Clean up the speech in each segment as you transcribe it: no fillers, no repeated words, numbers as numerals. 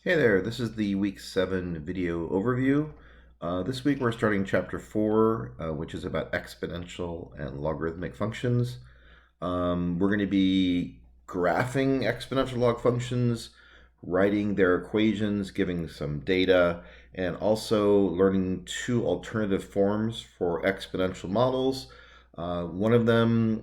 Hey there, this is the week 7 video overview. This week we're starting chapter 4, which is about exponential and logarithmic functions. We're going to be graphing exponential log functions, writing their equations, giving some data, and also learning two alternative forms for exponential models. One of them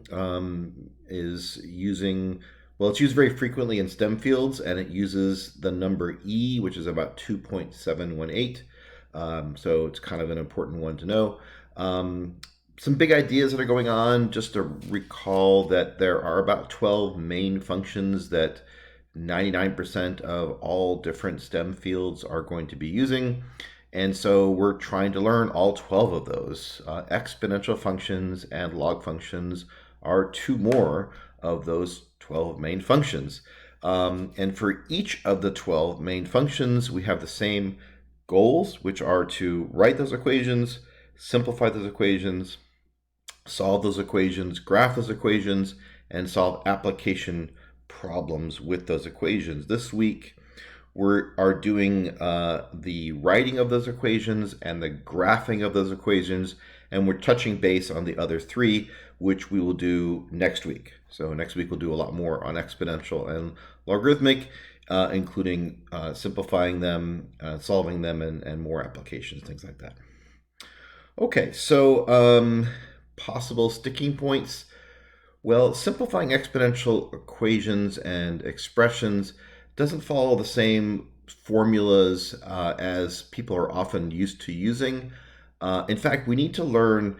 is using it's used very frequently in STEM fields, and it uses the number e, which is about 2.718. So it's kind of an important one to know. Some big ideas that are going on, just to recall that there are about 12 main functions that 99% of all different STEM fields are going to be using. And so we're trying to learn all 12 of those. Exponential functions and log functions are two more of those 12 main functions. And for each of the 12 main functions, we have the same goals, which are to write those equations, simplify those equations, solve those equations, graph those equations, and solve application problems with those equations. This week, we are doing the writing of those equations and the graphing of those equations, and we're touching base on the other three, which we will do next week. So next week we'll do a lot more on exponential and logarithmic, including simplifying them, solving them, and more applications, things like that. Okay, so possible sticking points. Well, simplifying exponential equations and expressions doesn't follow the same formulas as people are often used to using. In fact, we need to learn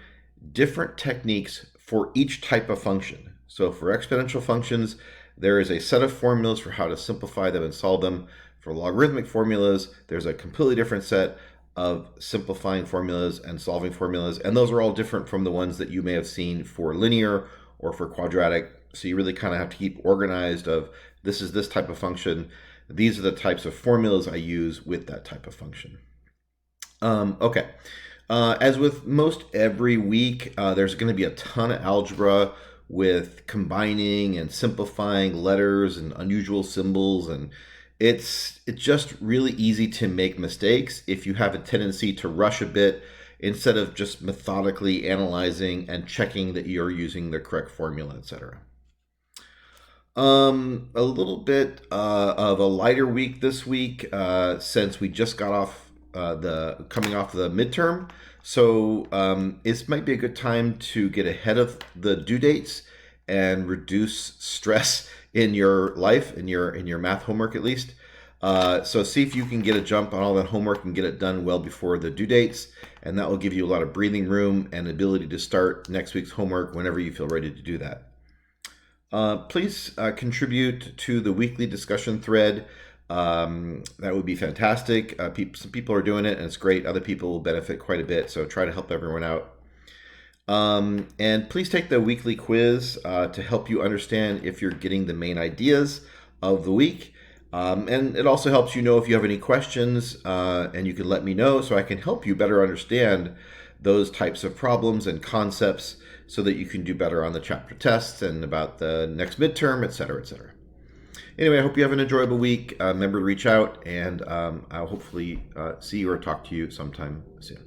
different techniques for each type of function. So for exponential functions, there is a set of formulas for how to simplify them and solve them. For logarithmic formulas, there's a completely different set of simplifying formulas and solving formulas, and those are all different from the ones that you may have seen for linear or for quadratic. So you really kind of have to keep organized of this is this type of function. These are the types of formulas I use with that type of function. Okay. As with most every week, there's going to be a ton of algebra with combining and simplifying letters and unusual symbols, and it's just really easy to make mistakes if you have a tendency to rush a bit instead of just methodically analyzing and checking that you're using the correct formula, etc. A little bit of a lighter week this week since we just got off the coming off the midterm. So this might be a good time to get ahead of the due dates and reduce stress in your life, in your math homework at least. So see if you can get a jump on all that homework and get it done well before the due dates, and that will give you a lot of breathing room and ability to start next week's homework whenever you feel ready to do that. Please contribute to the weekly discussion thread. That would be fantastic. Some people are doing it, and it's great. Other people will benefit quite a bit, so try to help everyone out. And please take the weekly quiz to help you understand if you're getting the main ideas of the week. And it also helps you know if you have any questions, and you can let me know so I can help you better understand those types of problems and concepts so that you can do better on the chapter tests and about the next midterm, et cetera, et cetera. Anyway, I hope you have an enjoyable week. Remember to reach out, and I'll hopefully see you or talk to you sometime soon.